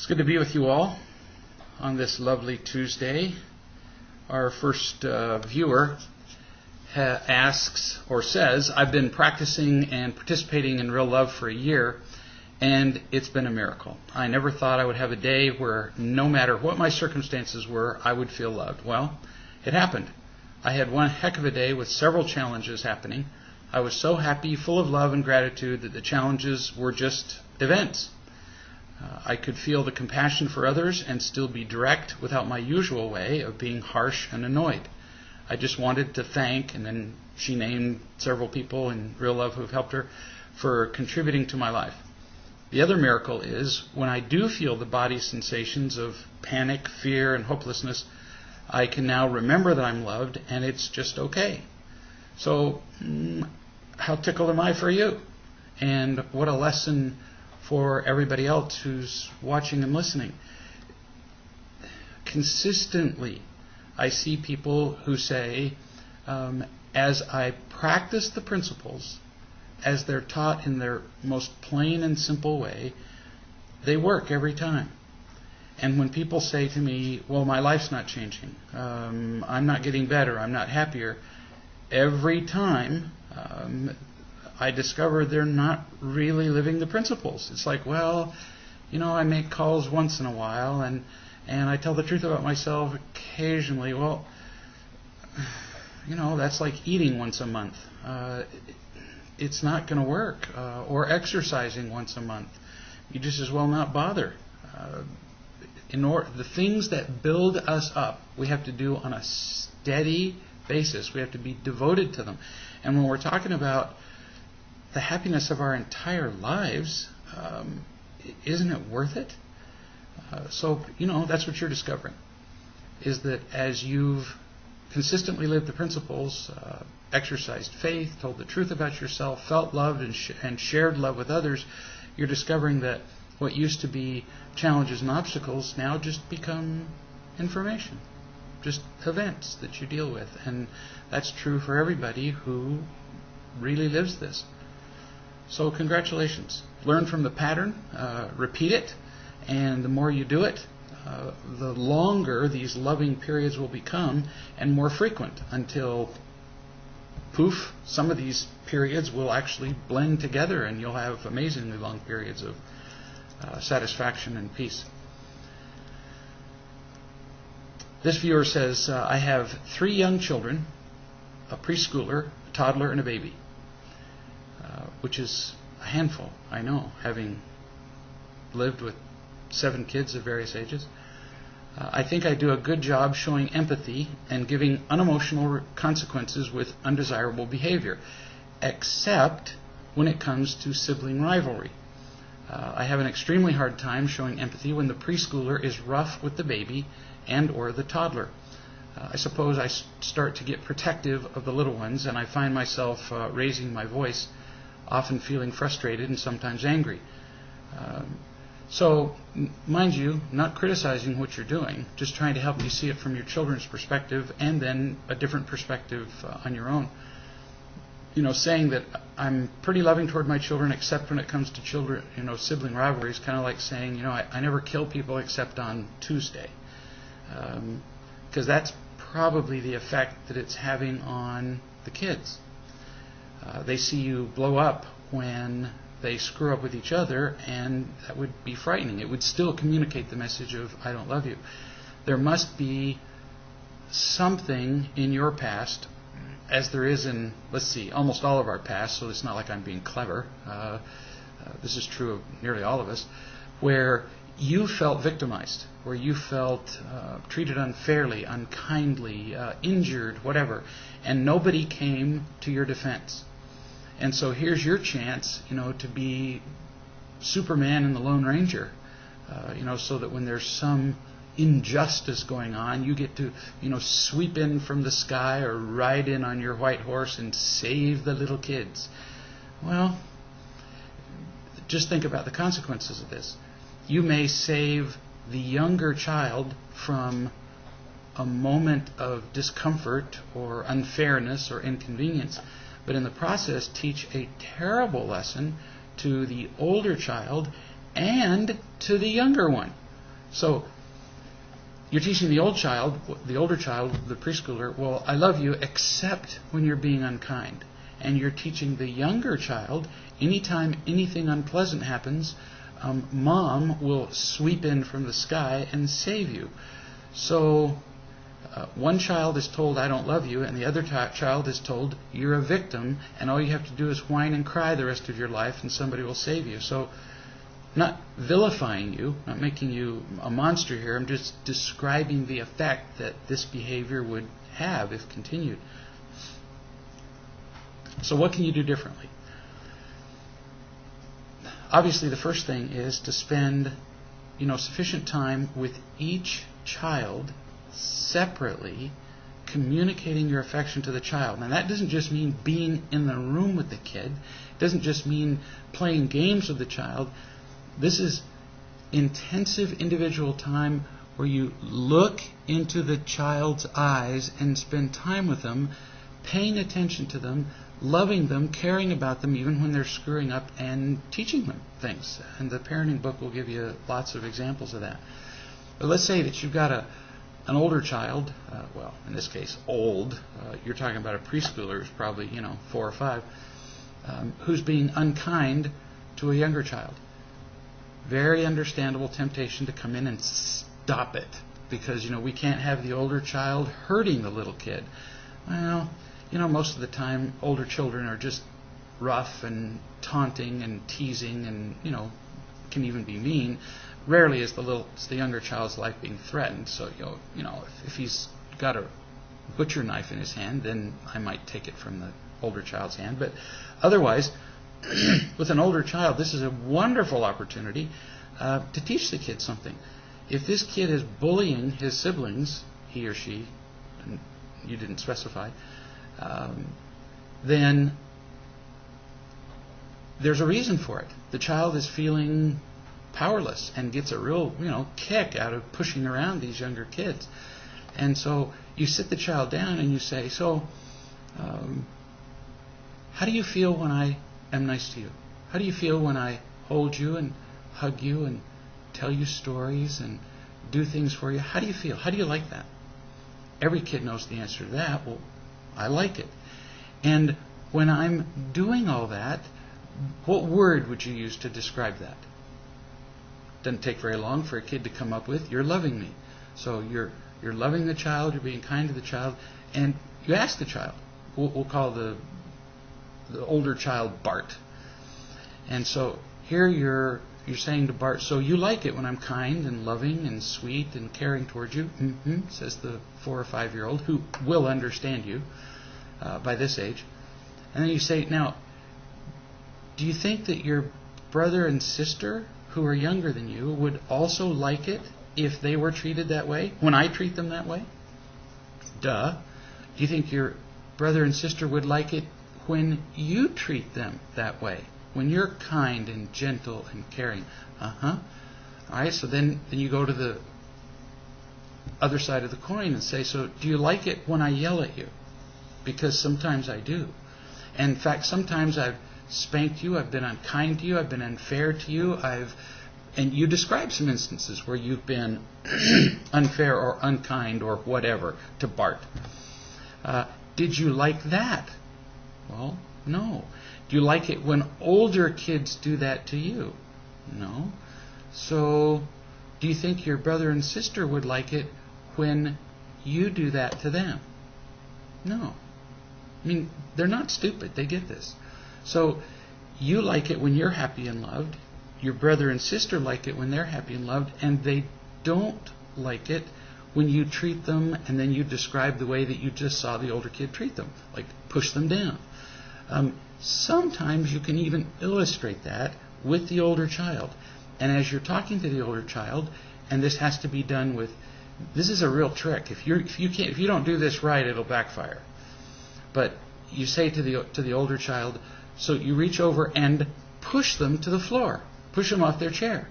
It's good to be with you all on this lovely Tuesday. Our first viewer asks or says, I've been practicing and participating in real love for a year, and it's been a miracle. I never thought I would have a day where no matter what my circumstances were, I would feel loved. Well, it happened. I had one heck of a day with several challenges happening. I was so happy, full of love and gratitude that the challenges were just events. I could feel the compassion for others and still be direct without my usual way of being harsh and annoyed. I just wanted to thank, and then she named several people in real love who have helped her, for contributing to my life. The other miracle is when I do feel the body sensations of panic, fear, and hopelessness, I can now remember that I'm loved and it's just okay. So, how tickled am I for you? And what a lesson for everybody else who's watching and listening. Consistently, I see people who say, as I practice the principles, as they're taught in their most plain and simple way, they work every time. And when people say to me, well, my life's not changing, I'm not getting better, I'm not happier, every time I discover they're not really living the principles. It's like, well, I make calls once in a while, and I tell the truth about myself occasionally. Well, that's like eating once a month. It's not going to work. Or exercising once a month. You just as well not bother. The things that build us up, we have to do on a steady basis. We have to be devoted to them. And when we're talking about the happiness of our entire lives, isn't it worth it? So that's what you're discovering, is that as you've consistently lived the principles, exercised faith, told the truth about yourself, felt loved and shared love with others, you're discovering that what used to be challenges and obstacles now just become information, just events that you deal with. And that's true for everybody who really lives this. So congratulations. Learn from the pattern, repeat it, and the more you do it, the longer these loving periods will become and more frequent until, poof, some of these periods will actually blend together and you'll have amazingly long periods of satisfaction and peace. This viewer says, I have 3 young children, a preschooler, a toddler, and a baby. Which is a handful, I know, having lived with 7 kids of various ages. I think I do a good job showing empathy and giving unemotional consequences with undesirable behavior, except when it comes to sibling rivalry. I have an extremely hard time showing empathy when the preschooler is rough with the baby and or the toddler. I suppose I start to get protective of the little ones, and I find myself raising my voice, often feeling frustrated and sometimes angry. So, mind you, not criticizing what you're doing, just trying to help you see it from your children's perspective and then a different perspective on your own. Saying that I'm pretty loving toward my children except when it comes to children, sibling rivalries, kind of like saying, I never kill people except on Tuesday. Because that's probably the effect that it's having on the kids. They see you blow up when they screw up with each other, and that would be frightening. It would still communicate the message of, I don't love you. There must be something in your past, as there is in, almost all of our past, so it's not like I'm being clever. This is true of nearly all of us, where you felt victimized, where you felt treated unfairly, unkindly, injured, whatever, and nobody came to your defense. And so here's your chance, to be Superman and the Lone Ranger, so that when there's some injustice going on, you get to, sweep in from the sky or ride in on your white horse and save the little kids. Well, just think about the consequences of this. You may save the younger child from a moment of discomfort or unfairness or inconvenience, but in the process teach a terrible lesson to the older child and to the younger one. So you're teaching the older child, the preschooler, well, I love you except when you're being unkind. And you're teaching the younger child, anytime anything unpleasant happens, Mom will sweep in from the sky and save you. So one child is told, I don't love you, and the other child is told, you're a victim, and all you have to do is whine and cry the rest of your life, and somebody will save you. So I'm not vilifying you, not making you a monster here. I'm just describing the effect that this behavior would have if continued. So what can you do differently? Obviously, the first thing is to spend, sufficient time with each child separately, communicating your affection to the child. Now, that doesn't just mean being in the room with the kid. It doesn't just mean playing games with the child. This is intensive individual time where you look into the child's eyes and spend time with them, paying attention to them, loving them, caring about them even when they're screwing up, and teaching them things. And the parenting book will give you lots of examples of that. But let's say that you've got an older child, well, in this case, old. You're talking about a preschooler who's probably, 4 or 5, who's being unkind to a younger child. Very understandable temptation to come in and stop it, because, we can't have the older child hurting the little kid. Well, most of the time, older children are just rough and taunting and teasing and, can even be mean. Rarely is the younger child's life being threatened. So, if he's got a butcher knife in his hand, then I might take it from the older child's hand. But otherwise, with an older child, this is a wonderful opportunity to teach the kid something. If this kid is bullying his siblings, he or she, and you didn't specify, then there's a reason for it. The child is feeling powerless and gets a real, kick out of pushing around these younger kids. And so you sit the child down and you say, so how do you feel when I am nice to you? How do you feel when I hold you and hug you and tell you stories and do things for you? How do you feel? How do you like that? Every kid knows the answer to that. Well, I like it. And when I'm doing all that, what word would you use to describe that? Doesn't take very long for a kid to come up with, you're loving me. So you're loving the child, you're being kind to the child, and you ask the child. We'll call the older child Bart. And so here you're saying to Bart, so you like it when I'm kind and loving and sweet and caring towards you? Mm-hmm, says the 4 or 5-year-old, who will understand you by this age. And then you say, now, do you think that your brother and sister who are younger than you would also like it if they were treated that way, when I treat them that way? Duh. Do you think your brother and sister would like it when you treat them that way, when you're kind and gentle and caring? Uh-huh. All right, so then you go to the other side of the coin and say, so do you like it when I yell at you? Because sometimes I do. And in fact, sometimes I've spanked you, I've been unkind to you, I've been unfair to you, and you describe some instances where you've been unfair or unkind or whatever to Bart. Did you like that? Well, no. Do you like it when older kids do that to you? No. So, do you think your brother and sister would like it when you do that to them? No. I mean, they're not stupid. They get this. So, you like it when you're happy and loved. Your brother and sister like it when they're happy and loved. And they don't like it when you treat them and then you describe the way that you just saw the older kid treat them. Like, push them down. Sometimes you can even illustrate that with the older child. And as you're talking to the older child, and this has to be done with, this is a real trick. If you don't do this right, it'll backfire. But you say to the older child, so you reach over and push them to the floor, push them off their chair.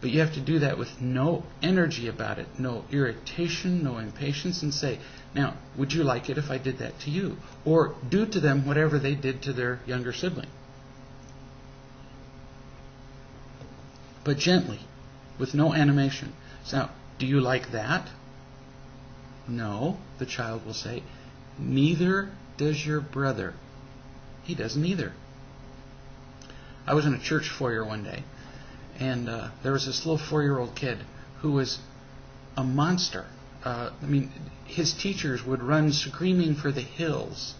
But you have to do that with no energy about it, no irritation, no impatience, and say, now, would you like it if I did that to you? Or do to them whatever they did to their younger sibling. But gently, with no animation. So now, do you like that? No, the child will say. Neither does your brother. He doesn't either. I was in a church foyer one day, and there was this little 4-year-old kid who was a monster. His teachers would run screaming for the hills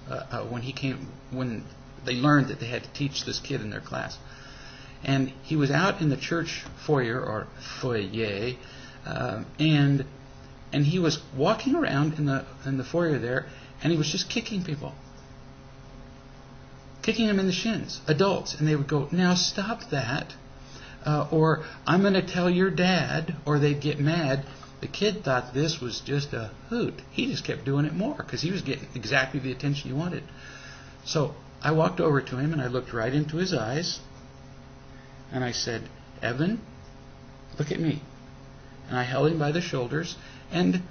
when they learned that they had to teach this kid in their class. And he was out in the church foyer, or foyer, and he was walking around in the foyer there, and he was just kicking people. Kicking them in the shins, adults. And they would go, now stop that. Or, I'm going to tell your dad. Or they'd get mad. The kid thought this was just a hoot. He just kept doing it more because he was getting exactly the attention he wanted. So I walked over to him and I looked right into his eyes. And I said, Evan, look at me. And I held him by the shoulders. And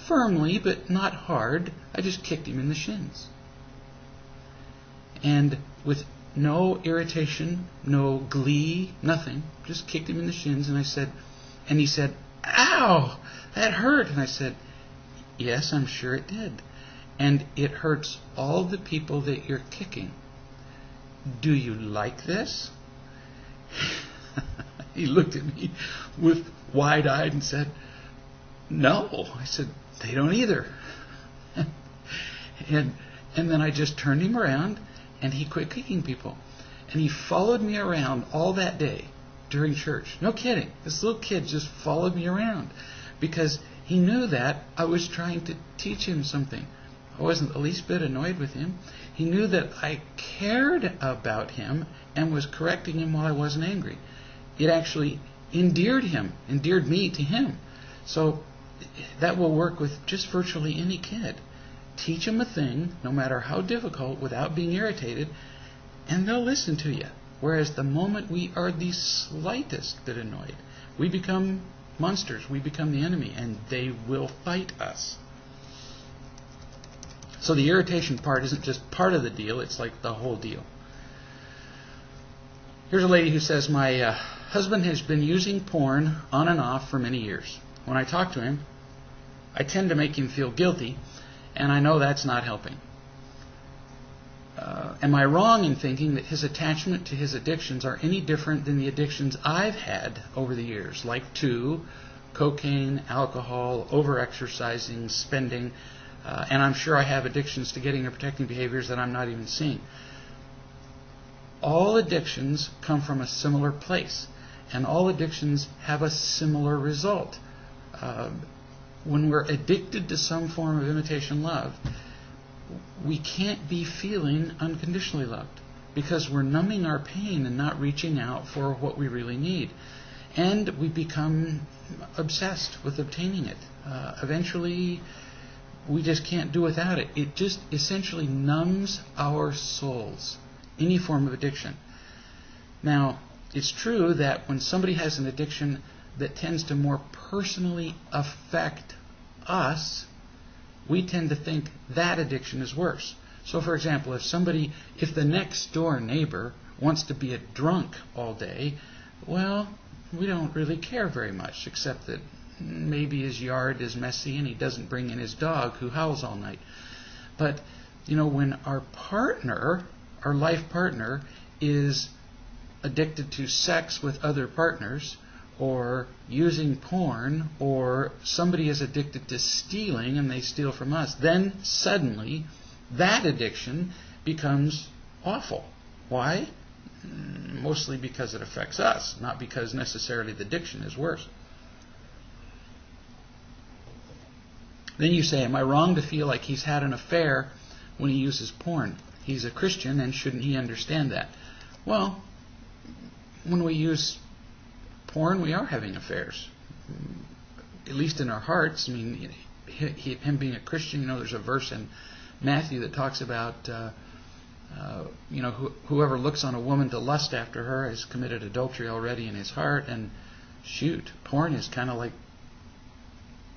firmly, but not hard, I just kicked him in the shins. And with no irritation, no glee, nothing, just kicked him in the shins. And he said, ow, that hurt. And I said, yes, I'm sure it did. And it hurts all the people that you're kicking. Do you like this? He looked at me with wide-eyed and said, no. I said, they don't either. And then I just turned him around, and he quit kicking people. And he followed me around all that day during church. No kidding. This little kid just followed me around because he knew that I was trying to teach him something. I wasn't the least bit annoyed with him. He knew that I cared about him and was correcting him while I wasn't angry. It actually endeared me to him. So that will work with just virtually any kid. Teach them a thing, no matter how difficult, without being irritated, and they'll listen to you. Whereas the moment we are the slightest bit annoyed, we become monsters, we become the enemy, and they will fight us. So the irritation part isn't just part of the deal, it's like the whole deal. Here's a lady who says, my husband has been using porn on and off for many years. When I talk to him, I tend to make him feel guilty, and I know that's not helping. Am I wrong in thinking that his attachment to his addictions are any different than the addictions I've had over the years, like cocaine, alcohol, overexercising, spending, and I'm sure I have addictions to getting or protecting behaviors that I'm not even seeing. All addictions come from a similar place, and all addictions have a similar result. When we're addicted to some form of imitation love, we can't be feeling unconditionally loved because we're numbing our pain and not reaching out for what we really need. And we become obsessed with obtaining it. Eventually, we just can't do without it. It just essentially numbs our souls, any form of addiction. Now, it's true that when somebody has an addiction that tends to more personally affect us, we tend to think that addiction is worse. So, for example, if the next door neighbor wants to be a drunk all day, well, we don't really care very much, except that maybe his yard is messy and he doesn't bring in his dog who howls all night. But, when our life partner, is addicted to sex with other partners, or using porn, or somebody is addicted to stealing and they steal from us, then suddenly that addiction becomes awful. Why? Mostly because it affects us, not because necessarily the addiction is worse. Then you say, am I wrong to feel like he's had an affair when he uses porn? He's a Christian, and shouldn't he understand that? Well, when we use porn, we are having affairs, at least in our hearts. Him being a Christian, there's a verse in Matthew that talks about, whoever looks on a woman to lust after her has committed adultery already in his heart. And porn is kind of like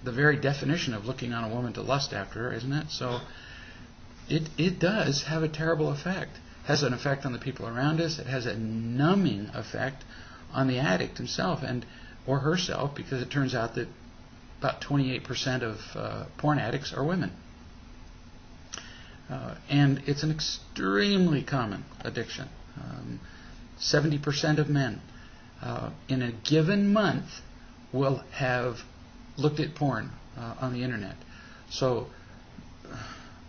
the very definition of looking on a woman to lust after her, isn't it? So it does have a terrible effect. It has an effect on the people around us. It has a numbing effect on the addict himself. And or herself, because it turns out that about 28% of porn addicts are women. And it's an extremely common addiction. 70% of men in a given month will have looked at porn on the internet. So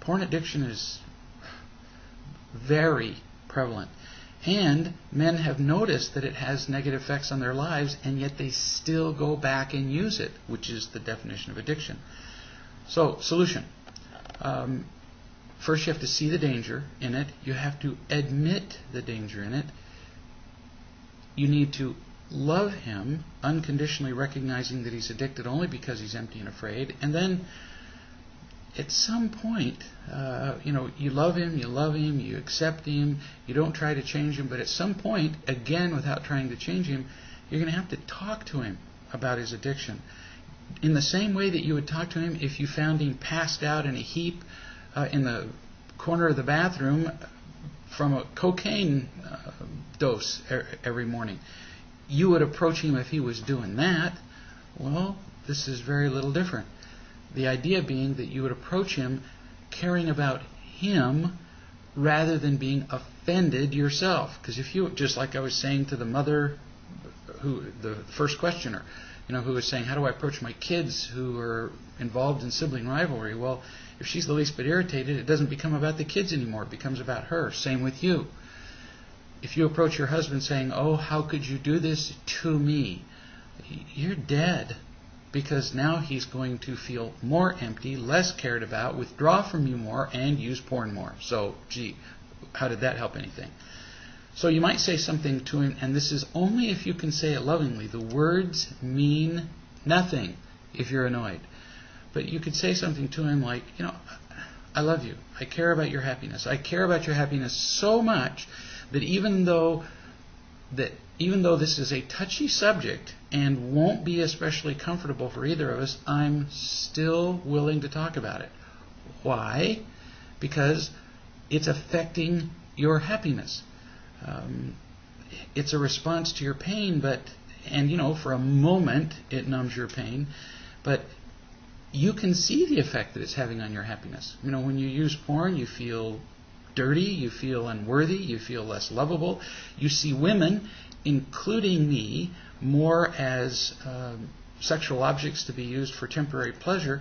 porn addiction is very prevalent. And men have noticed that it has negative effects on their lives, and yet they still go back and use it, which is the definition of addiction. So, solution. First, you have to see the danger in it. You have to admit the danger in it. You need to love him, unconditionally recognizing that he's addicted only because he's empty and afraid. And then, at some point, you love him, you accept him, you don't try to change him, but at some point, again, without trying to change him, you're going to have to talk to him about his addiction. In the same way that you would talk to him if you found him passed out in a heap in the corner of the bathroom from a cocaine dose every morning. You would approach him if he was doing that. Well, this is very little different. The idea being that you would approach him caring about him rather than being offended yourself. Because if you, just like I was saying to the mother, the first questioner, who was saying, how do I approach my kids who are involved in sibling rivalry? Well, if she's the least bit irritated, it doesn't become about the kids anymore. It becomes about her. Same with you. If you approach your husband saying, oh, how could you do this to me? You're dead. Because now he's going to feel more empty, less cared about, withdraw from you more, and use porn more. So, gee, how did that help anything? So you might say something to him, and this is only if you can say it lovingly. The words mean nothing if you're annoyed. But you could say something to him like, I love you. I care about your happiness. I care about your happiness so much that even though this is a touchy subject and won't be especially comfortable for either of us, I'm still willing to talk about it. Why? Because it's affecting your happiness. It's a response to your pain, and for a moment it numbs your pain, but you can see the effect that it's having on your happiness. When you use porn, you feel dirty, you feel unworthy, you feel less lovable. You see women, including me, more as sexual objects to be used for temporary pleasure.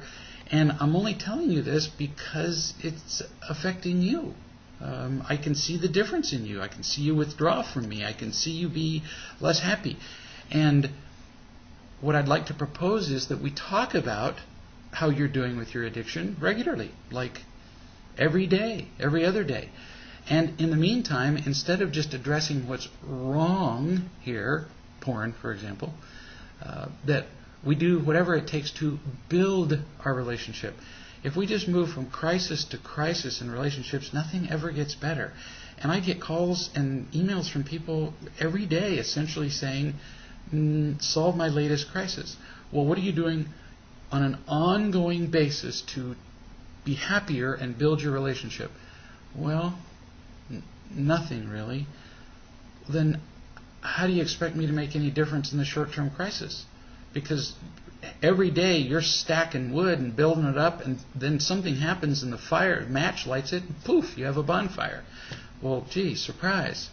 And I'm only telling you this because it's affecting you. I can see the difference in you. I can see you withdraw from me. I can see you be less happy. And what I'd like to propose is that we talk about how you're doing with your addiction regularly, like every day, every other day. And in the meantime, instead of just addressing what's wrong here, porn, for example, that we do whatever it takes to build our relationship. If we just move from crisis to crisis in relationships, nothing ever gets better. And I get calls and emails from people every day essentially saying, solve my latest crisis. Well, what are you doing on an ongoing basis to be happier and build your relationship? Well, nothing really. Then how do you expect me to make any difference in the short-term crisis? Because every day you're stacking wood and building it up, and then something happens and the match lights it, and poof, you have a bonfire. Well, gee, surprise.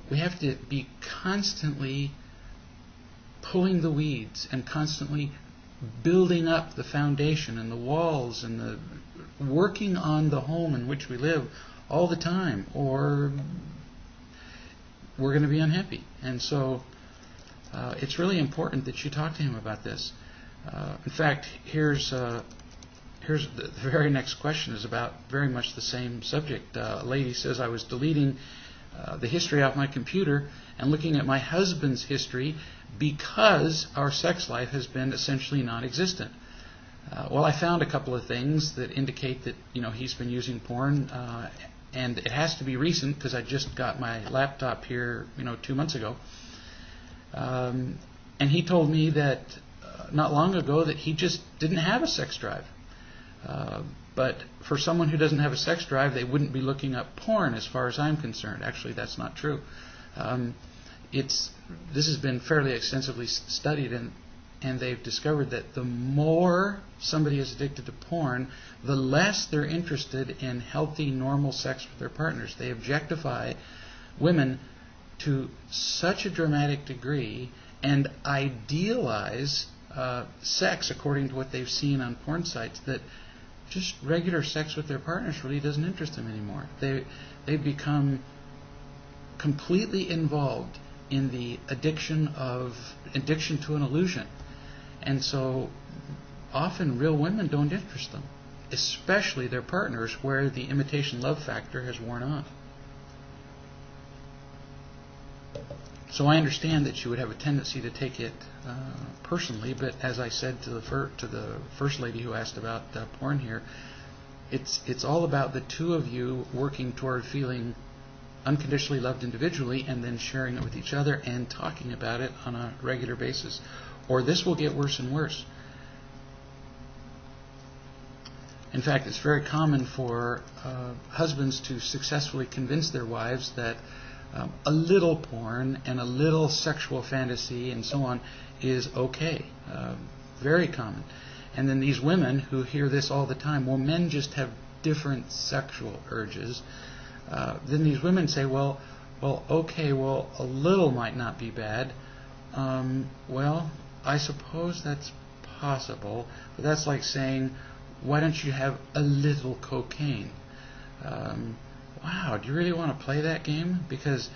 We have to be constantly pulling the weeds and constantly building up the foundation and the walls and the working on the home in which we live all the time, or we're going to be unhappy. And so it's really important that you talk to him about this. In fact, here's the very next question is about very much the same subject. A lady says, I was deleting the history off my computer and looking at my husband's history because our sex life has been essentially non-existent. Well, I found a couple of things that indicate that he's been using porn, and it has to be recent because I just got my laptop here 2 months ago. And he told me that not long ago that he just didn't have a sex drive. But for someone who doesn't have a sex drive, they wouldn't be looking up porn as far as I'm concerned. Actually, that's not true. this has been fairly extensively studied, and they've discovered that the more somebody is addicted to porn, the less they're interested in healthy, normal sex with their partners. They objectify women to such a dramatic degree and idealize sex according to what they've seen on porn sites, that just regular sex with their partners really doesn't interest them anymore. They've become completely involved in the addiction to an illusion. And so often real women don't interest them, especially their partners, where the imitation love factor has worn off. So I understand that you would have a tendency to take it personally, but as I said to the first lady who asked about porn here, it's all about the two of you working toward feeling unconditionally loved individually and then sharing it with each other and talking about it on a regular basis, or this will get worse and worse. In fact, it's very common for husbands to successfully convince their wives that a little porn and a little sexual fantasy and so on is okay. Very common. And then these women who hear this all the time, well, men just have different sexual urges. Then these women say, well, okay, well, a little might not be bad. Well, I suppose that's possible, but that's like saying, why don't you have a little cocaine? Wow, do you really want to play that game? Because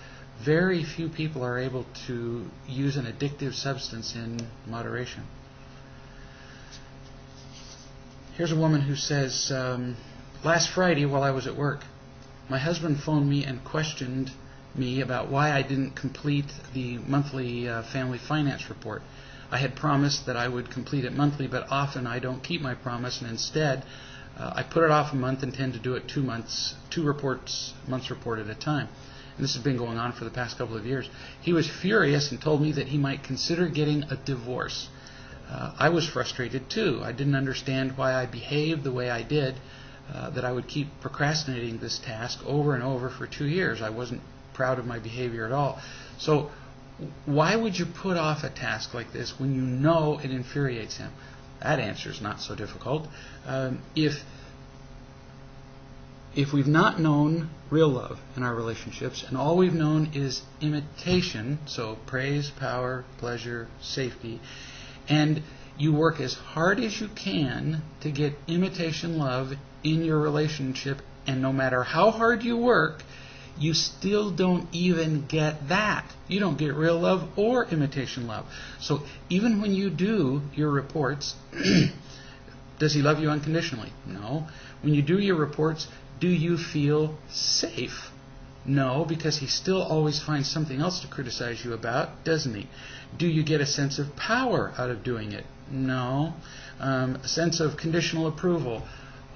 very few people are able to use an addictive substance in moderation. Here's a woman who says, last Friday while I was at work, my husband phoned me and questioned me about why I didn't complete the monthly family finance report. I had promised that I would complete it monthly, but often I don't keep my promise, and instead I put it off a month and tend to do it 2 months report at a time. And this has been going on for the past couple of years. He was furious and told me that he might consider getting a divorce. I was frustrated too. I didn't understand why I behaved the way I did, that I would keep procrastinating this task over and over for 2 years. I wasn't proud of my behavior at all. So why would you put off a task like this when you know it infuriates him? That answer is not so difficult. If we've not known real love in our relationships and all we've known is imitation, so praise, power, pleasure, safety, and you work as hard as you can to get imitation love in your relationship, and no matter how hard you work, you still don't even get that. You don't get real love or imitation love. So even when you do your reports, does he love you unconditionally? No. When you do your reports, do you feel safe? No, because he still always finds something else to criticize you about, doesn't he? Do you get a sense of power out of doing it? No. A sense of conditional approval?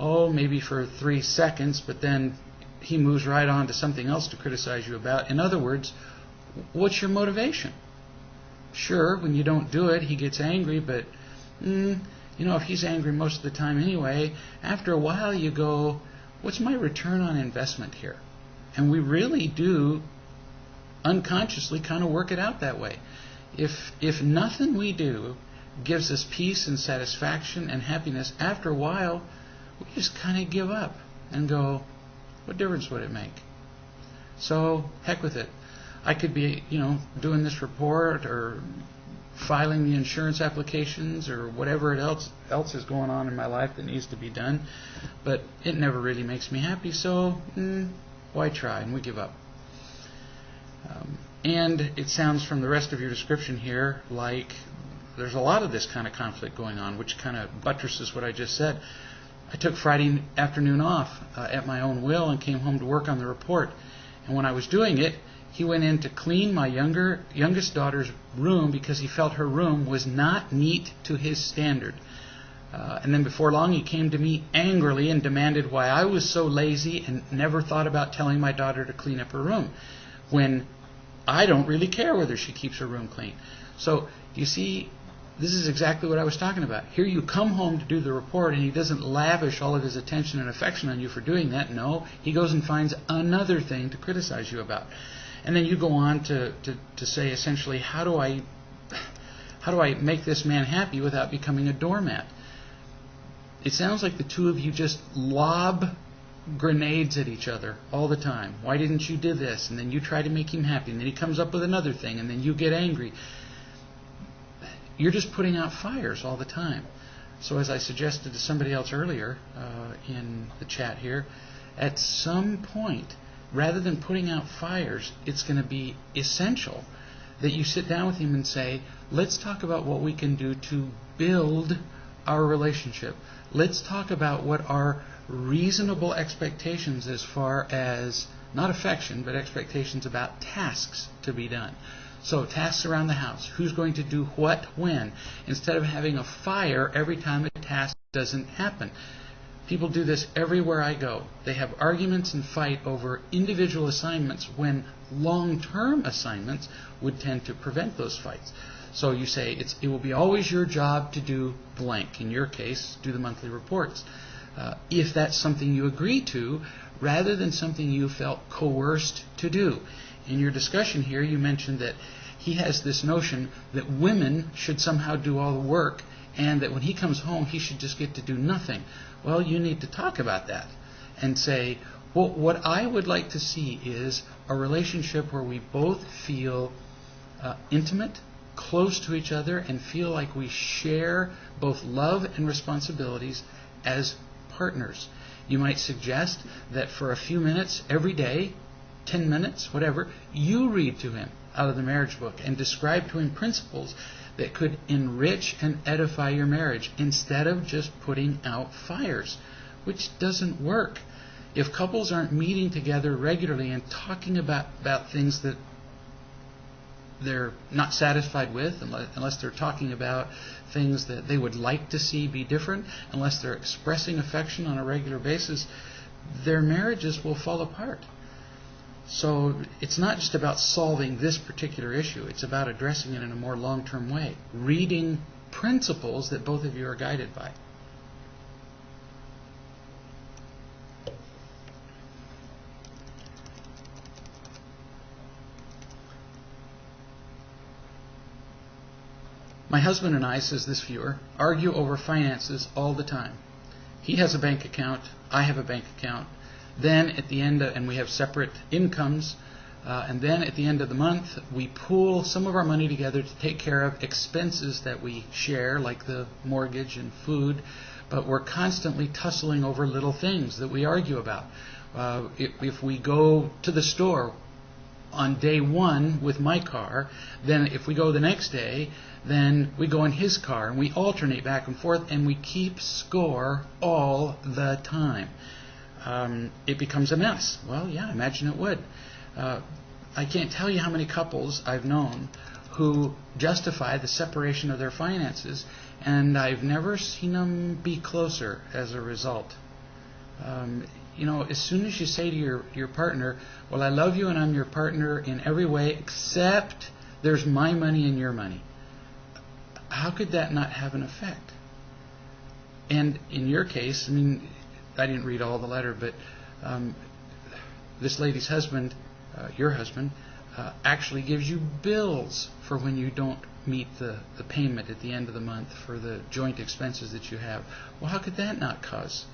Oh, maybe for 3 seconds, but then he moves right on to something else to criticize you about. In other words, what's your motivation? Sure, when you don't do it, he gets angry, but if he's angry most of the time anyway, after a while you go, what's my return on investment here? And we really do unconsciously kind of work it out that way. If nothing we do gives us peace and satisfaction and happiness, after a while we just kind of give up and go, what difference would it make? So, heck with it. I could be, doing this report or filing the insurance applications or whatever else is going on in my life that needs to be done, but it never really makes me happy, so why try? And we give up. And it sounds from the rest of your description here like there's a lot of this kind of conflict going on, which kind of buttresses what I just said. I took Friday afternoon off at my own will and came home to work on the report. And when I was doing it, he went in to clean my youngest daughter's room because he felt her room was not neat to his standard. And then before long he came to me angrily and demanded why I was so lazy and never thought about telling my daughter to clean up her room, when I don't really care whether she keeps her room clean. So, you see, this is exactly what I was talking about. Here you come home to do the report and he doesn't lavish all of his attention and affection on you for doing that. No, he goes and finds another thing to criticize you about. And then you go on to say essentially, how do I make this man happy without becoming a doormat? It sounds like the two of you just lob grenades at each other all the time. Why didn't you do this? And then you try to make him happy, and then he comes up with another thing, and then you get angry. You're just putting out fires all the time. So as I suggested to somebody else earlier in the chat here, at some point, rather than putting out fires, it's going to be essential that you sit down with him and say, let's talk about what we can do to build our relationship. Let's talk about what our reasonable expectations as far as, not affection, but expectations about tasks to be done. So tasks around the house. Who's going to do what when? Instead of having a fire every time a task doesn't happen. People do this everywhere I go. They have arguments and fight over individual assignments when long-term assignments would tend to prevent those fights. So you say it will be always your job to do blank. In your case, do the monthly reports. If that's something you agree to, rather than something you felt coerced to do. In your discussion here, you mentioned that he has this notion that women should somehow do all the work, and that when he comes home, he should just get to do nothing. Well, you need to talk about that and say, well, what I would like to see is a relationship where we both feel intimate, close to each other, and feel like we share both love and responsibilities as partners. You might suggest that for a few minutes every day, 10 minutes, whatever, you read to him out of the marriage book and describe to him principles that could enrich and edify your marriage instead of just putting out fires, which doesn't work. If couples aren't meeting together regularly and talking about things that they're not satisfied with, unless they're talking about things that they would like to see be different, unless they're expressing affection on a regular basis, their marriages will fall apart. So it's not just about solving this particular issue. It's about addressing it in a more long-term way, reading principles that both of you are guided by. My husband and I, says this viewer, argue over finances all the time. He has a bank account, I have a bank account. Then at the end, and we have separate incomes, and then at the end of the month, we pool some of our money together to take care of expenses that we share, like the mortgage and food, but we're constantly tussling over little things that we argue about. If we go to the store on day one with my car, then if we go the next day, then we go in his car, and we alternate back and forth, and we keep score all the time. It becomes a mess. Well, yeah, imagine it would. I can't tell you how many couples I've known who justify the separation of their finances, and I've never seen them be closer as a result. As soon as you say to your partner, well, I love you and I'm your partner in every way except there's my money and your money, how could that not have an effect? And in your case, I didn't read all the letter, but this lady's husband, your husband, actually gives you bills for when you don't meet the payment at the end of the month for the joint expenses that you have. Well, how could that not cause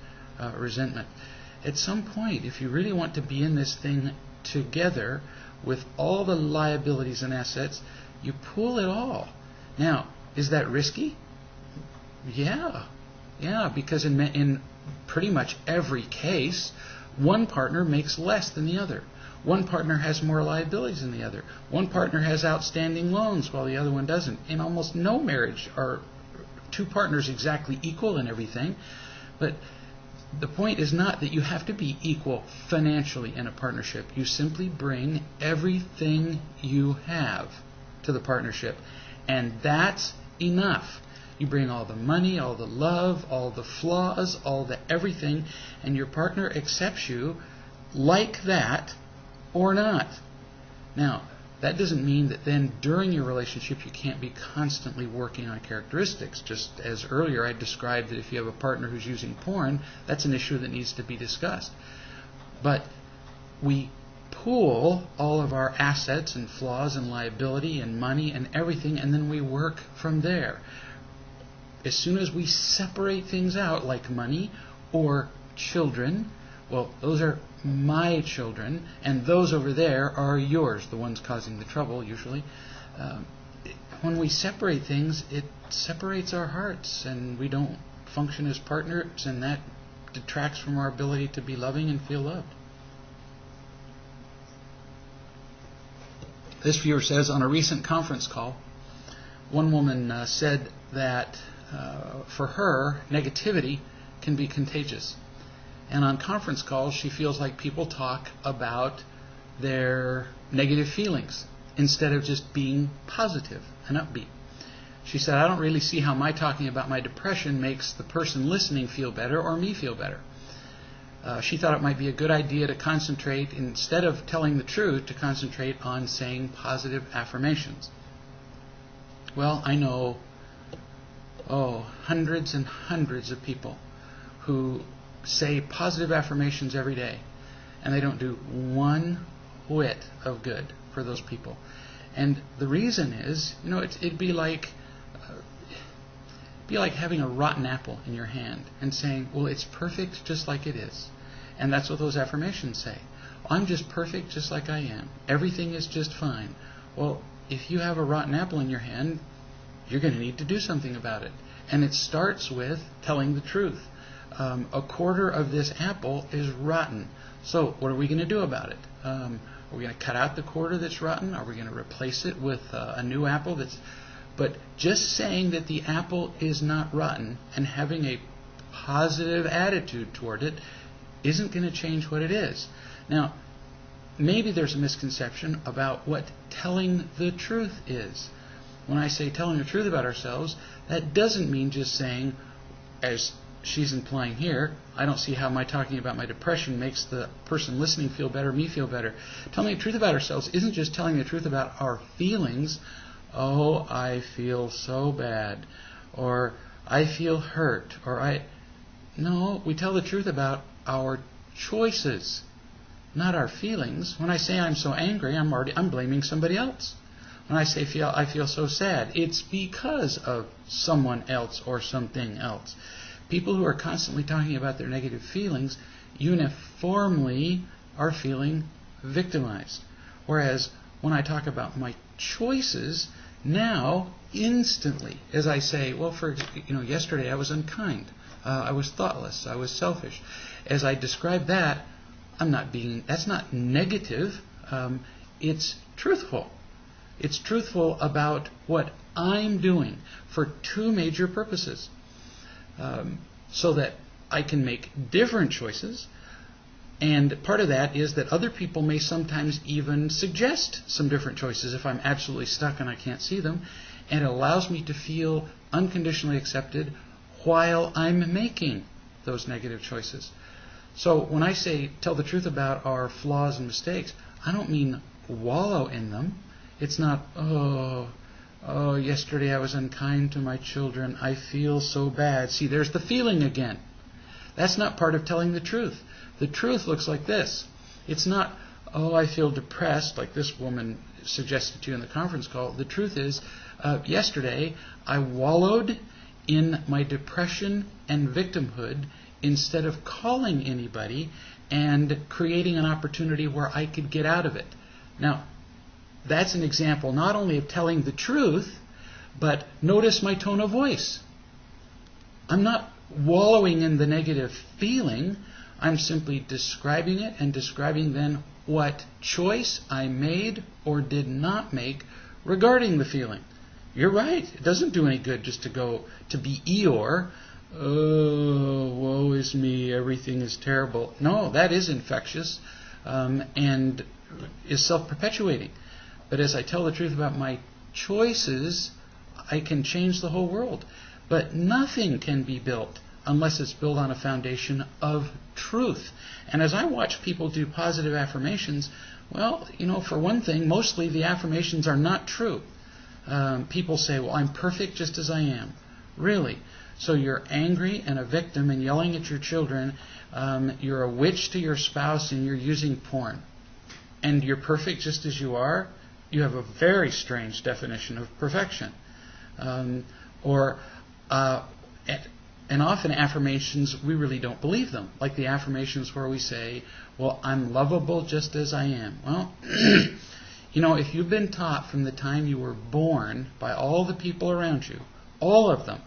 resentment? At some point, if you really want to be in this thing together with all the liabilities and assets, you pool it all. Now, is that risky? Yeah, because in pretty much every case, one partner makes less than the other. One partner has more liabilities than the other. One partner has outstanding loans while the other one doesn't. In almost no marriage are two partners exactly equal in everything. But the point is not that you have to be equal financially in a partnership. You simply bring everything you have to the partnership, and that's enough. You bring all the money, all the love, all the flaws, all the everything, and your partner accepts you like that or not. Now, that doesn't mean that then during your relationship you can't be constantly working on characteristics. Just as earlier I described that if you have a partner who's using porn, that's an issue that needs to be discussed. But we pool all of our assets and flaws and liability and money and everything, and then we work from there. As soon as we separate things out, like money or children, well, those are my children, and those over there are yours, the ones causing the trouble, usually. When we separate things, it separates our hearts, and we don't function as partners, and that detracts from our ability to be loving and feel loved. This viewer says, on a recent conference call, one woman said that for her, negativity can be contagious. And on conference calls, she feels like people talk about their negative feelings instead of just being positive and upbeat. She said, I don't really see how my talking about my depression makes the person listening feel better or me feel better. She thought it might be a good idea to concentrate, instead of telling the truth, to concentrate on saying positive affirmations. Well, I know, hundreds and hundreds of people who say positive affirmations every day, and they don't do one whit of good for those people. And the reason is, it'd be like having a rotten apple in your hand and saying, well, it's perfect just like it is. And that's what those affirmations say. I'm just perfect just like I am. Everything is just fine. Well, if you have a rotten apple in your hand, you're going to need to do something about it. And it starts with telling the truth. A quarter of this apple is rotten. So what are we going to do about it? Are we going to cut out the quarter that's rotten? Are we going to replace it with a new apple that's... But just saying that the apple is not rotten and having a positive attitude toward it isn't going to change what it is. Now, maybe there's a misconception about what telling the truth is. When I say telling the truth about ourselves, that doesn't mean just saying, as she's implying here, I don't see how my talking about my depression makes the person listening feel better, me feel better. Telling the truth about ourselves isn't just telling the truth about our feelings. Oh, I feel so bad, or I feel hurt, No, we tell the truth about our choices, not our feelings. When I say I'm so angry, I'm blaming somebody else. When I say I feel so sad, it's because of someone else or something else. People who are constantly talking about their negative feelings uniformly are feeling victimized. Whereas when I talk about my choices, now instantly, as I say, well, yesterday I was unkind, I was thoughtless, I was selfish. As I describe that, that's not negative. It's truthful. It's truthful about what I'm doing for two major purposes. So that I can make different choices. And part of that is that other people may sometimes even suggest some different choices if I'm absolutely stuck and I can't see them. And it allows me to feel unconditionally accepted while I'm making those negative choices. So when I say tell the truth about our flaws and mistakes, I don't mean wallow in them. It's not, yesterday I was unkind to my children. I feel so bad. See, there's the feeling again. That's not part of telling the truth. The truth looks like this. It's not, I feel depressed, like this woman suggested to you in the conference call. The truth is, yesterday I wallowed in my depression and victimhood instead of calling anybody and creating an opportunity where I could get out of it. Now, that's an example not only of telling the truth, but notice my tone of voice. I'm not wallowing in the negative feeling. I'm simply describing it and describing then what choice I made or did not make regarding the feeling. You're right. It doesn't do any good just to go to be Eeyore. Oh, woe is me. Everything is terrible. No, that is infectious and is self-perpetuating. But as I tell the truth about my choices, I can change the whole world. But nothing can be built unless it's built on a foundation of truth. And as I watch people do positive affirmations, well, for one thing, mostly the affirmations are not true. People say, well, I'm perfect just as I am. Really? So you're angry and a victim and yelling at your children. You're a witch to your spouse and you're using porn. and you're perfect just as you are, you have a very strange definition of perfection. And often affirmations, we really don't believe them. Like the affirmations where we say, well, I'm lovable just as I am. Well, if you've been taught from the time you were born by all the people around you, all of them,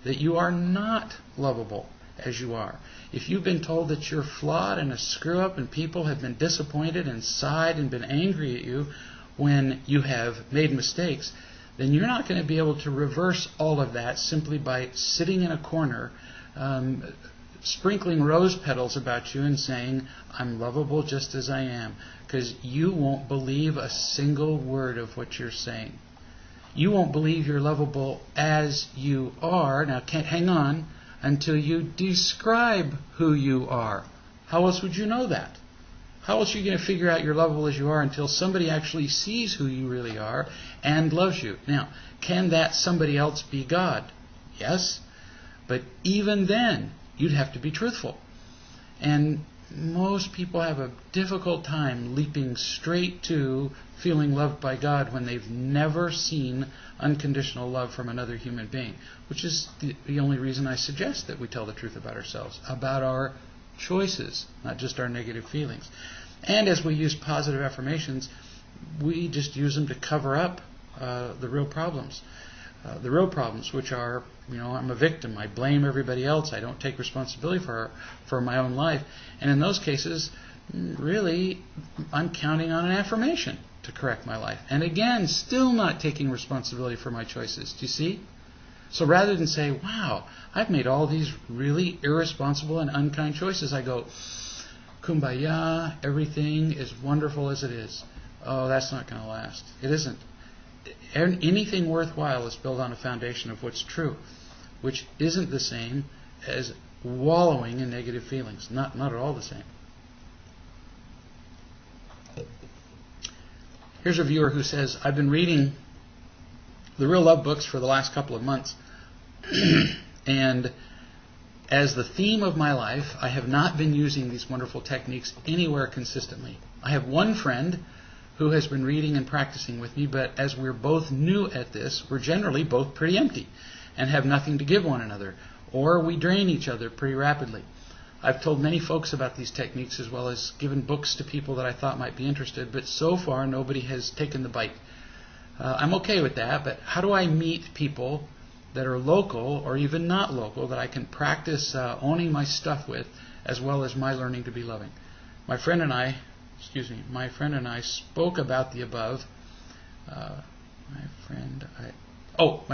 that you are not lovable as you are, if you've been told that you're flawed and a screw-up and people have been disappointed and sighed and been angry at you when you have made mistakes, then you're not going to be able to reverse all of that simply by sitting in a corner, sprinkling rose petals about you and saying, I'm lovable just as I am, because you won't believe a single word of what you're saying. You won't believe you're lovable as you are. Now, hang on until you describe who you are. How else would you know that? How else are you going to figure out you're lovable as you are until somebody actually sees who you really are and loves you? Now, can that somebody else be God? Yes. But even then, you'd have to be truthful. And most people have a difficult time leaping straight to feeling loved by God when they've never seen unconditional love from another human being, which is the only reason I suggest that we tell the truth about ourselves, about our choices, not just our negative feelings. And as we use positive affirmations, we just use them to cover up the real problems. The real problems, which are, I'm a victim. I blame everybody else. I don't take responsibility for my own life. And in those cases, really, I'm counting on an affirmation to correct my life. And again, still not taking responsibility for my choices. Do you see? So rather than say, wow, I've made all these really irresponsible and unkind choices, I go, kumbaya, everything is wonderful as it is. Oh, that's not going to last. It isn't. Anything worthwhile is built on a foundation of what's true, which isn't the same as wallowing in negative feelings. Not at all the same. Here's a viewer who says, I've been reading the Real Love books for the last couple of months, and as the theme of my life, I have not been using these wonderful techniques anywhere consistently. I have one friend who has been reading and practicing with me, but as we're both new at this, we're generally both pretty empty and have nothing to give one another, or we drain each other pretty rapidly. I've told many folks about these techniques as well as given books to people that I thought might be interested, but so far nobody has taken the bite. I'm okay with that, but how do I meet people that are local or even not local that I can practice owning my stuff with as well as my learning to be loving? My friend and I spoke about the above. My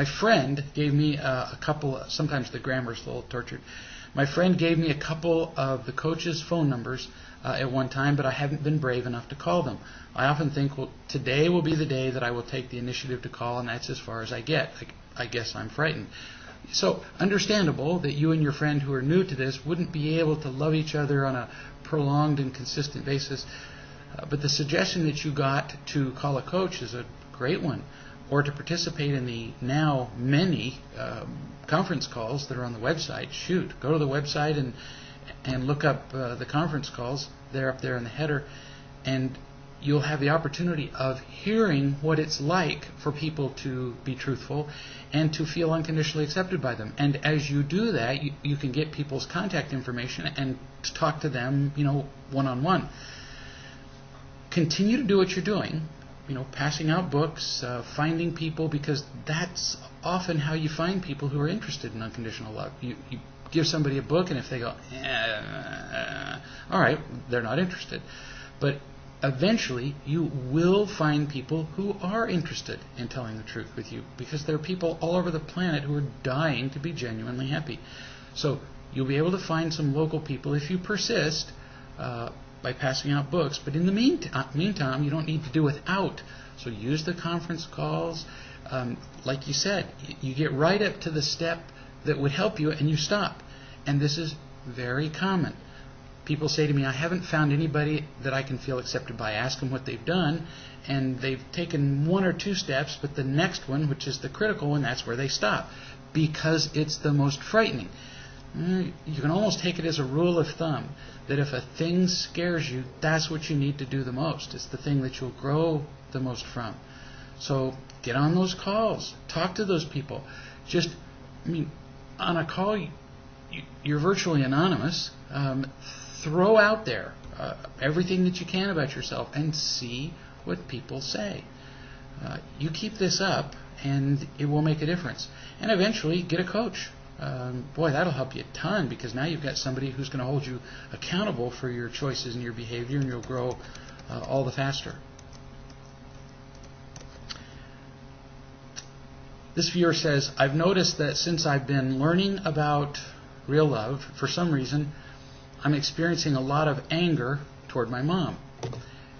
friend gave me a couple, sometimes the grammar's a little tortured. My friend gave me a couple of the coach's phone numbers at one time, but I haven't been brave enough to call them. I often think, well, today will be the day that I will take the initiative to call, and that's as far as I get. I guess I'm frightened. So, understandable that you and your friend who are new to this wouldn't be able to love each other on a prolonged and consistent basis. But the suggestion that you got to call a coach is a great one, or to participate in the now many conference calls that are on the website. Shoot, go to the website and look up the conference calls. They're up there in the header, and you'll have the opportunity of hearing what it's like for people to be truthful and to feel unconditionally accepted by them. And as you do that, you can get people's contact information and talk to them, one-on-one. Continue to do what you're doing, passing out books, finding people, because that's often how you find people who are interested in unconditional love. You give somebody a book, and if they go, all right, they're not interested. But eventually, you will find people who are interested in telling the truth with you, because there are people all over the planet who are dying to be genuinely happy. So you'll be able to find some local people if you persist by passing out books. But in the meantime, you don't need to do without. So use the conference calls. Like you said, you get right up to the step that would help you, and you stop. And this is very common. People say to me, I haven't found anybody that I can feel accepted by. I ask them what they've done, and they've taken one or two steps, but the next one, which is the critical one, that's where they stop, because it's the most frightening. You can almost take it as a rule of thumb that if a thing scares you, that's what you need to do the most. It's the thing that you'll grow the most from. So get on those calls. Talk to those people. On a call, you're virtually anonymous. Throw out there everything that you can about yourself and see what people say. You keep this up, and it will make a difference. And eventually, get a coach. Boy, that'll help you a ton, because now you've got somebody who's going to hold you accountable for your choices and your behavior, and you'll grow all the faster. This viewer says, I've noticed that since I've been learning about real love, for some reason, I'm experiencing a lot of anger toward my mom.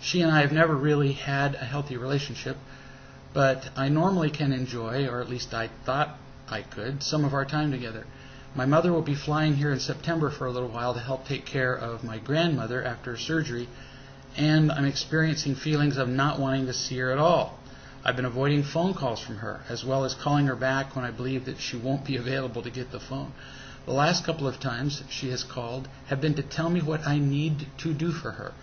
She and I have never really had a healthy relationship, but I normally can enjoy, or at least I thought I could, some of our time together. My mother will be flying here in September for a little while to help take care of my grandmother after surgery, and I'm experiencing feelings of not wanting to see her at all. I've been avoiding phone calls from her, as well as calling her back when I believe that she won't be available to get the phone. The last couple of times she has called have been to tell me what I need to do for her.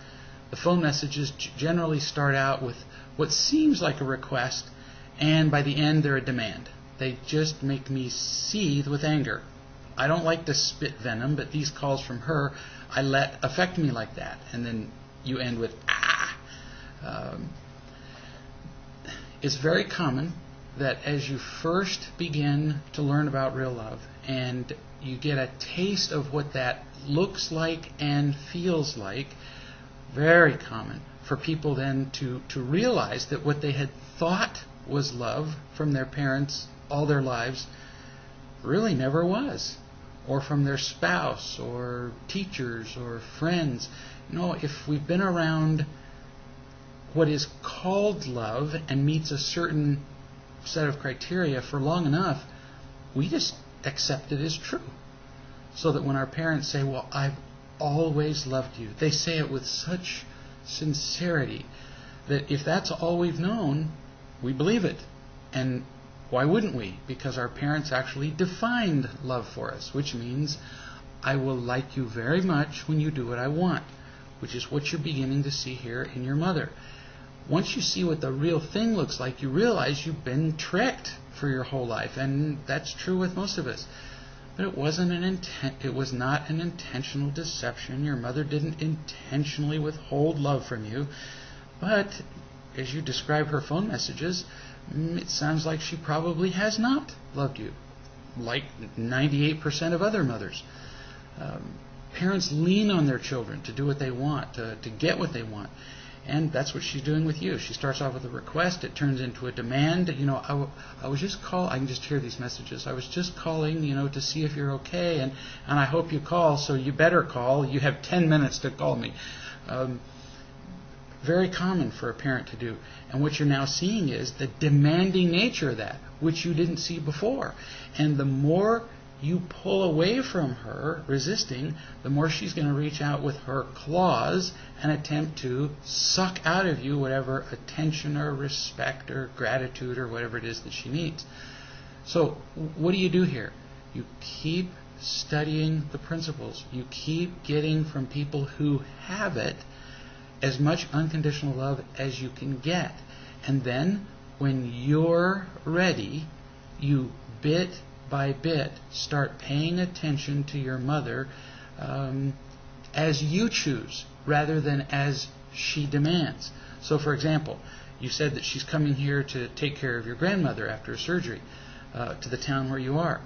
The phone messages generally start out with what seems like a request, and by the end they're a demand. They just make me seethe with anger. I don't like to spit venom, but these calls from her I let affect me like that. And then you end with, ah. It's very common that as you first begin to learn about real love and you get a taste of what that looks like and feels like, very common for people then to realize that what they had thought was love from their parents all their lives really never was, or from their spouse or teachers or friends. If we've been around what is called love and meets a certain set of criteria for long enough, we just accept it as true. So that when our parents say, well, I've always loved you, they say it with such sincerity that if that's all we've known, we believe it. And why wouldn't we? Because our parents actually defined love for us, which means I will like you very much when you do what I want, which is what you're beginning to see here in your mother. Once you see what the real thing looks like, you realize you've been tricked for your whole life, and that's true with most of us. But it was not an intentional deception. Your mother didn't intentionally withhold love from you. But as you describe her phone messages, it sounds like she probably has not loved you, like 98% of other mothers. Parents lean on their children to do what they want, to get what they want. And that's what she's doing with you. She starts off with a request. It turns into a demand. I was just I can just hear these messages. I was just calling, to see if you're okay, and I hope you call, so you better call. You have 10 minutes to call me. Very common for a parent to do. And what you're now seeing is the demanding nature of that, which you didn't see before. And the more you pull away from her, resisting, the more she's going to reach out with her claws and attempt to suck out of you whatever attention or respect or gratitude or whatever it is that she needs. So what do you do here? You keep studying the principles. You keep getting from people who have it as much unconditional love as you can get. And then when you're ready, you bit by bit start paying attention to your mother as you choose rather than as she demands. So for example, you said that she's coming here to take care of your grandmother after surgery to the town where you are.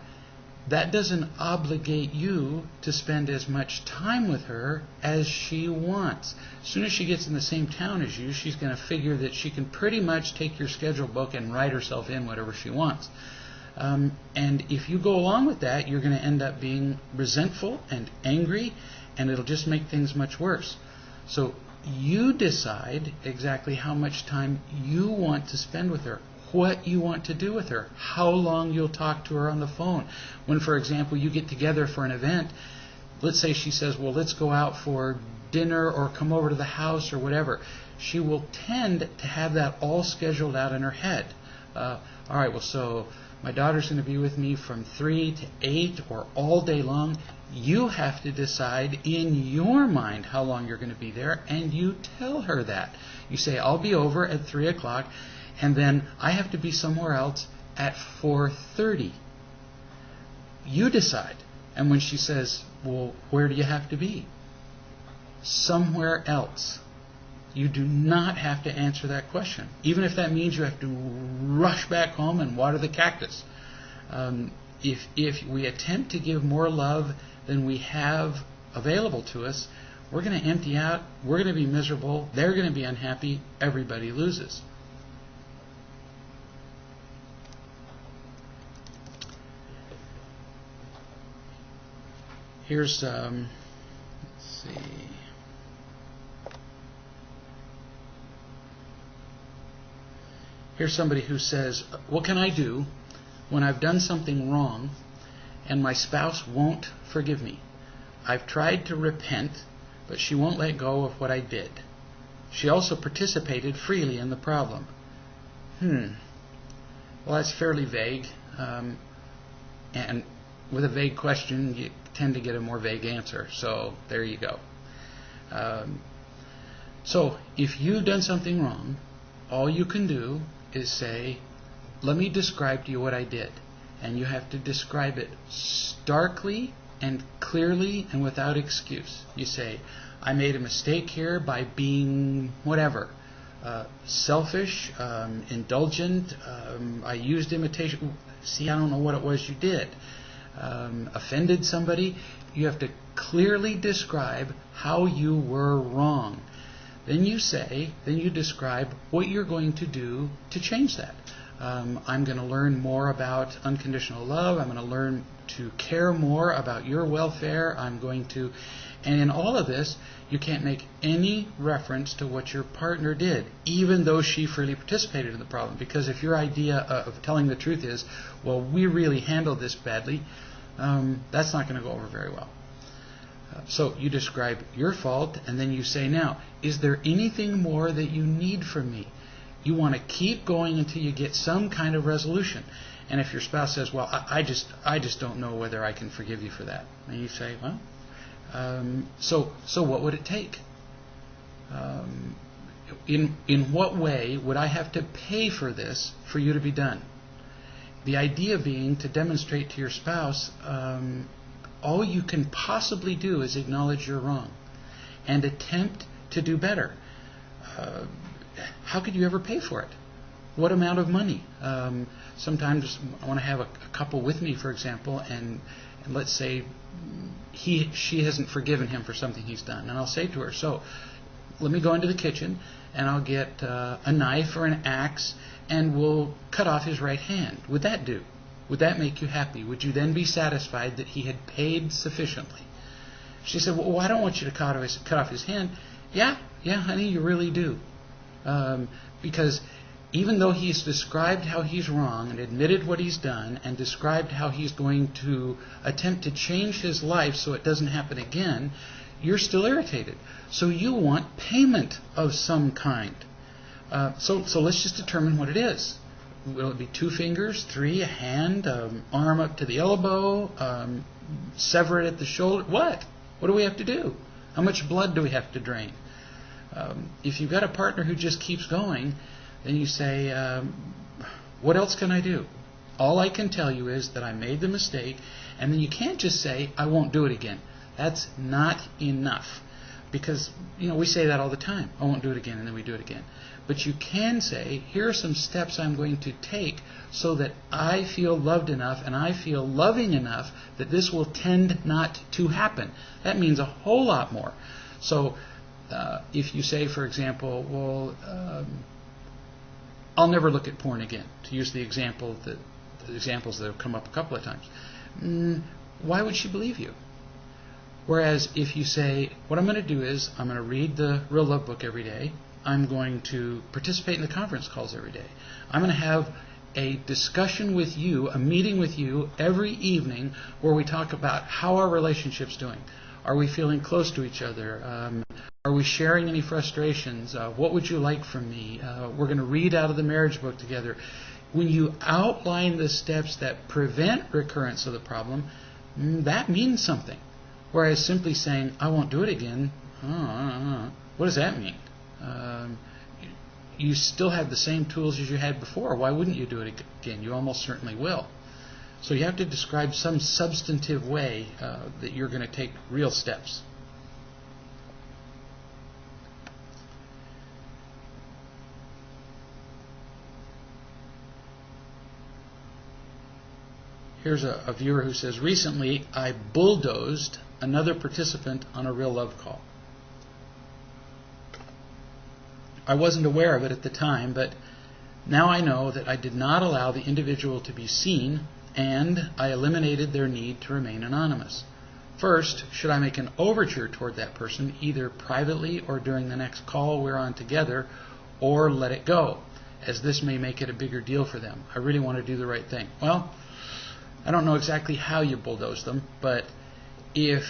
That doesn't obligate you to spend as much time with her as she wants. As soon as she gets in the same town as you, she's going to figure that she can pretty much take your schedule book and write herself in whatever she wants. And if you go along with that, you're going to end up being resentful and angry, and it'll just make things much worse. So you decide exactly how much time you want to spend with her, what you want to do with her, how long you'll talk to her on the phone. When, for example, you get together for an event, let's say she says, well, let's go out for dinner or come over to the house or whatever. She will tend to have that all scheduled out in her head. all right, well, so my daughter's going to be with me from 3 to 8 or all day long. You have to decide in your mind how long you're going to be there, and you tell her that. You say, I'll be over at 3 o'clock, and then I have to be somewhere else at 4:30. You decide. And when she says, well, where do you have to be? Somewhere else. You do not have to answer that question, even if that means you have to rush back home and water the cactus. If we attempt to give more love than we have available to us, we're going to empty out, we're going to be miserable, they're going to be unhappy, everybody loses. Here's, let's see. Here's somebody who says, what can I do when I've done something wrong and my spouse won't forgive me? I've tried to repent, but she won't let go of what I did. She also participated freely in the problem. Well, that's fairly vague. And with a vague question, you tend to get a more vague answer. So there you go. So if you've done something wrong, all you can do is say, let me describe to you what I did. And you have to describe it starkly and clearly and without excuse. You say, I made a mistake here by being whatever. Selfish, indulgent, I used imitation. See, I don't know what it was you did. Offended somebody. You have to clearly describe how you were wrong. Then you describe what you're going to do to change that. I'm going to learn more about unconditional love. I'm going to learn to care more about your welfare. I'm going to, and in all of this, you can't make any reference to what your partner did, even though she freely participated in the problem. Because if your idea of telling the truth is, well, we really handled this badly, that's not going to go over very well. So you describe your fault, and then you say, now, is there anything more that you need from me? You want to keep going until you get some kind of resolution. And if your spouse says, well, I just don't know whether I can forgive you for that. And you say, well, so what would it take? In what way would I have to pay for this for you to be done? The idea being to demonstrate to your spouse, all you can possibly do is acknowledge you're wrong and attempt to do better. How could you ever pay for it? What amount of money? Sometimes I want to have a couple with me, for example, and let's say she hasn't forgiven him for something he's done. And I'll say to her, so let me go into the kitchen and I'll get a knife or an axe and we'll cut off his right hand. Would that do? Would that make you happy? Would you then be satisfied that he had paid sufficiently? She said, well, I don't want you to cut off his hand. Yeah, honey, you really do. Because even though he's described how he's wrong and admitted what he's done and described how he's going to attempt to change his life so it doesn't happen again, you're still irritated. So you want payment of some kind. So let's just determine what it is. Will it be 2 fingers, 3, a hand, arm up to the elbow, sever it at the shoulder? What? What do we have to do? How much blood do we have to drain? If you've got a partner who just keeps going, then you say, what else can I do? All I can tell you is that I made the mistake, and then you can't just say, I won't do it again. That's not enough. Because, we say that all the time. I won't do it again, and then we do it again. But you can say, here are some steps I'm going to take so that I feel loved enough and I feel loving enough that this will tend not to happen. That means a whole lot more. So if you say, for example, well, I'll never look at porn again, to use the examples that have come up a couple of times, why would she believe you? Whereas if you say, what I'm going to do is I'm going to read the Real Love book every day. I'm going to participate in the conference calls every day. I'm going to have a discussion with you, a meeting with you every evening where we talk about how our relationship's doing. Are we feeling close to each other? Are we sharing any frustrations? What would you like from me? We're going to read out of the marriage book together. when you outline the steps that prevent recurrence of the problem, that means something. Whereas simply saying, I won't do it again, what does that mean? You still have the same tools as you had before. Why wouldn't you do it again? You almost certainly will. So you have to describe some substantive way that you're going to take real steps. Here's a viewer who says, recently I bulldozed another participant on a real love call. I wasn't aware of it at the time, but now I know that I did not allow the individual to be seen, and I eliminated their need to remain anonymous. First, should I make an overture toward that person, either privately or during the next call we're on together, or let it go, as this may make it a bigger deal for them? I really want to do the right thing. Well, I don't know exactly how you bulldozed them, but if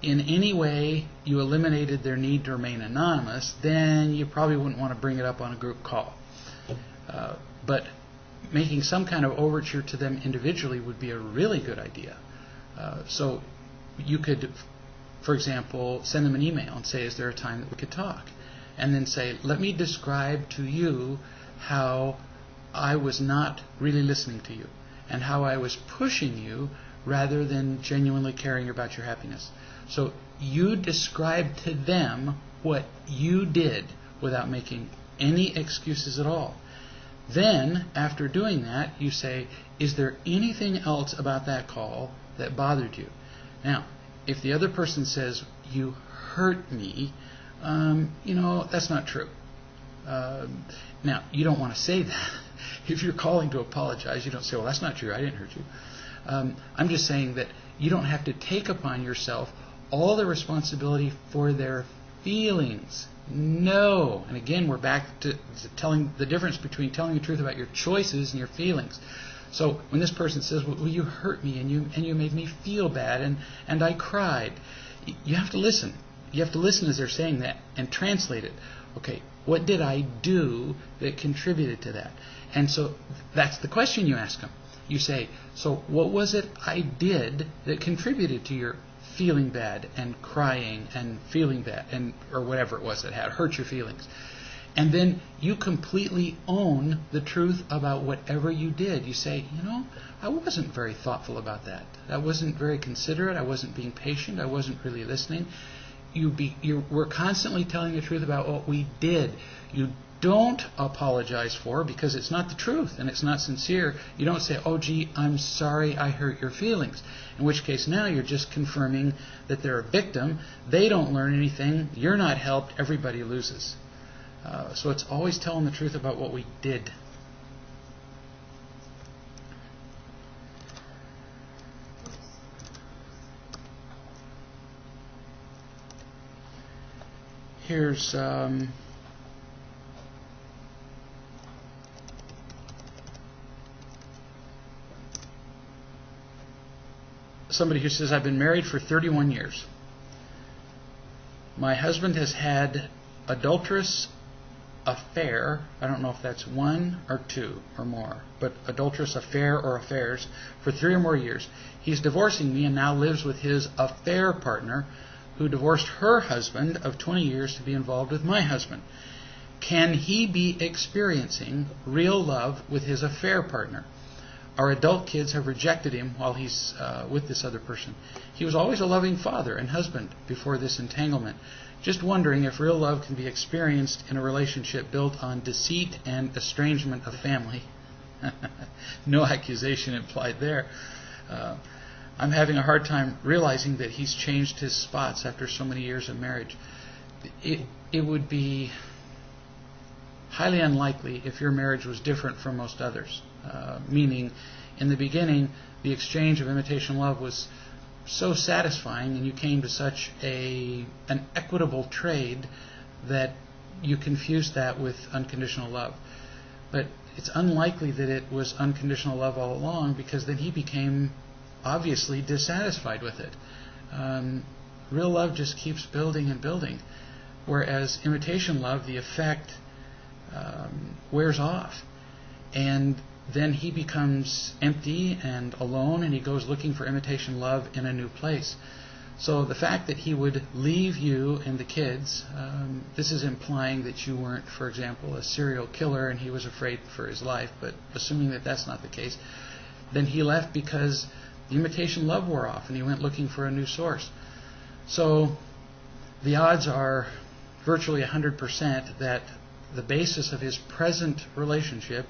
in any way you eliminated their need to remain anonymous, then you probably wouldn't want to bring it up on a group call. But making some kind of overture to them individually would be a really good idea. So you could, for example, send them an email and say, is there a time that we could talk? And then say, let me describe to you how I was not really listening to you, and how I was pushing you rather than genuinely caring about your happiness. So you describe to them what you did without making any excuses at all. Then, after doing that, you say, is there anything else about that call that bothered you? Now, if the other person says, you hurt me, that's not true. Now, you don't want to say that. If you're calling to apologize, you don't say, well, that's not true, I didn't hurt you. I'm just saying that you don't have to take upon yourself all the responsibility for their feelings. No. And again, we're back to telling the difference between telling the truth about your choices and your feelings. So when this person says, well, you hurt me and you made me feel bad and I cried, you have to listen. You have to listen as they're saying that and translate it. Okay, what did I do that contributed to that? And so that's the question you ask them. You say, so what was it I did that contributed to your feeling bad and crying and feeling bad, and or whatever it was that had hurt your feelings? And then you completely own the truth about whatever you did. You say, I wasn't very thoughtful about that. I wasn't very considerate. I wasn't being patient. I wasn't really listening. We're constantly telling the truth about what we did. You don't apologize for, because it's not the truth and it's not sincere. You don't say, oh gee, I'm sorry I hurt your feelings. In which case now you're just confirming that they're a victim. They don't learn anything. You're not helped. Everybody loses. So it's always telling the truth about what we did. Here's somebody who says, I've been married for 31 years. My husband has had adulterous affair, I don't know if that's one or two or more, but adulterous affair or affairs for 3 or more years. He's divorcing me and now lives with his affair partner, who divorced her husband of 20 years to be involved with my husband. Can he be experiencing real love with his affair partner? Our adult kids have rejected him while he's with this other person. He was always a loving father and husband before this entanglement. Just wondering if real love can be experienced in a relationship built on deceit and estrangement of family. No accusation implied there. I'm having a hard time realizing that he's changed his spots after so many years of marriage. It would be highly unlikely if your marriage was different from most others. Meaning, in the beginning, the exchange of imitation love was so satisfying, and you came to such an equitable trade that you confused that with unconditional love. But it's unlikely that it was unconditional love all along, because then he became obviously dissatisfied with it. Real love just keeps building and building, whereas imitation love, the effect wears off. And then he becomes empty and alone, and he goes looking for imitation love in a new place. So the fact that he would leave you and the kids, this is implying that you weren't, for example, a serial killer and he was afraid for his life, but assuming that that's not the case, then he left because the imitation love wore off and he went looking for a new source. So the odds are virtually 100% that the basis of his present relationship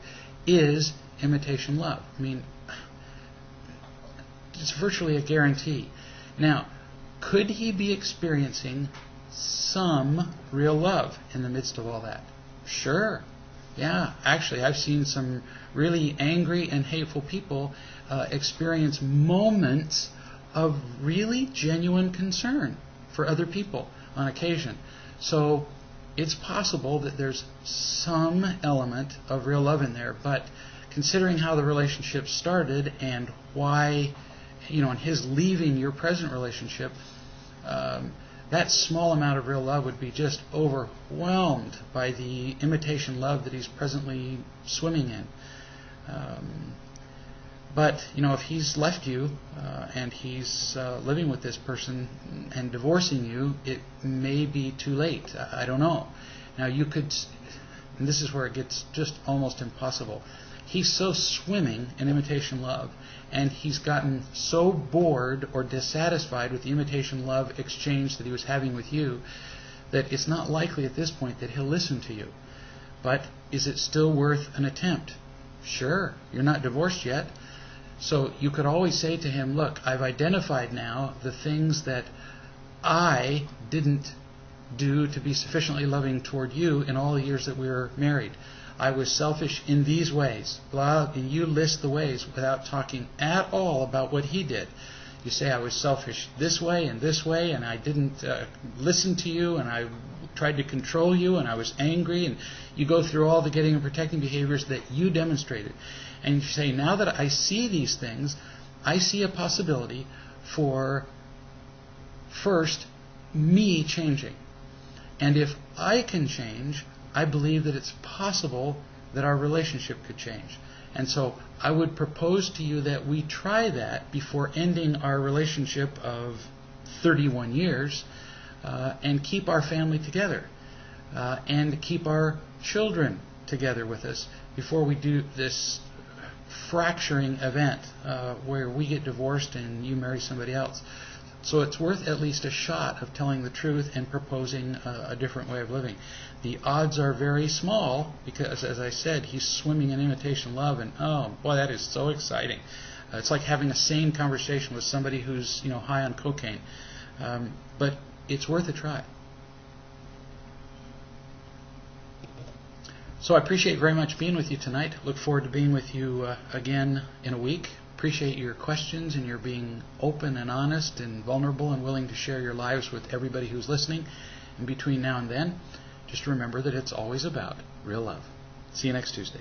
is imitation love. I mean, it's virtually a guarantee. Now, could he be experiencing some real love in the midst of all that? Sure. Yeah, actually, I've seen some really angry and hateful people experience moments of really genuine concern for other people on occasion. So it's possible that there's some element of real love in there, but considering how the relationship started and why, and his leaving your present relationship, that small amount of real love would be just overwhelmed by the imitation love that he's presently swimming in. But if he's left you and he's living with this person and divorcing you, it may be too late. I don't know. Now you could, and this is where it gets just almost impossible. He's so swimming in imitation love, and he's gotten so bored or dissatisfied with the imitation love exchange that he was having with you that it's not likely at this point that he'll listen to you. But is it still worth an attempt? Sure, you're not divorced yet. So you could always say to him, look, I've identified now the things that I didn't do to be sufficiently loving toward you in all the years that we were married. I was selfish in these ways. Blah, and you list the ways without talking at all about what he did. You say, I was selfish this way, and I didn't listen to you, and I tried to control you, and I was angry, and you go through all the getting and protecting behaviors that you demonstrated. And you say, now that I see these things, I see a possibility for, first, me changing. And if I can change, I believe that it's possible that our relationship could change. And so I would propose to you that we try that before ending our relationship of 31 years and keep our family together and keep our children together with us before we do this fracturing event where we get divorced and you marry somebody else. So it's worth at least a shot of telling the truth and proposing a different way of living. The odds are very small because, as I said, he's swimming in imitation love, and oh boy, that is so exciting. It's like having a sane conversation with somebody who's high on cocaine. But it's worth a try. So I appreciate very much being with you tonight. Look forward to being with you again in a week. Appreciate your questions and your being open and honest and vulnerable and willing to share your lives with everybody who's listening. And between now and then, just remember that it's always about real love. See you next Tuesday.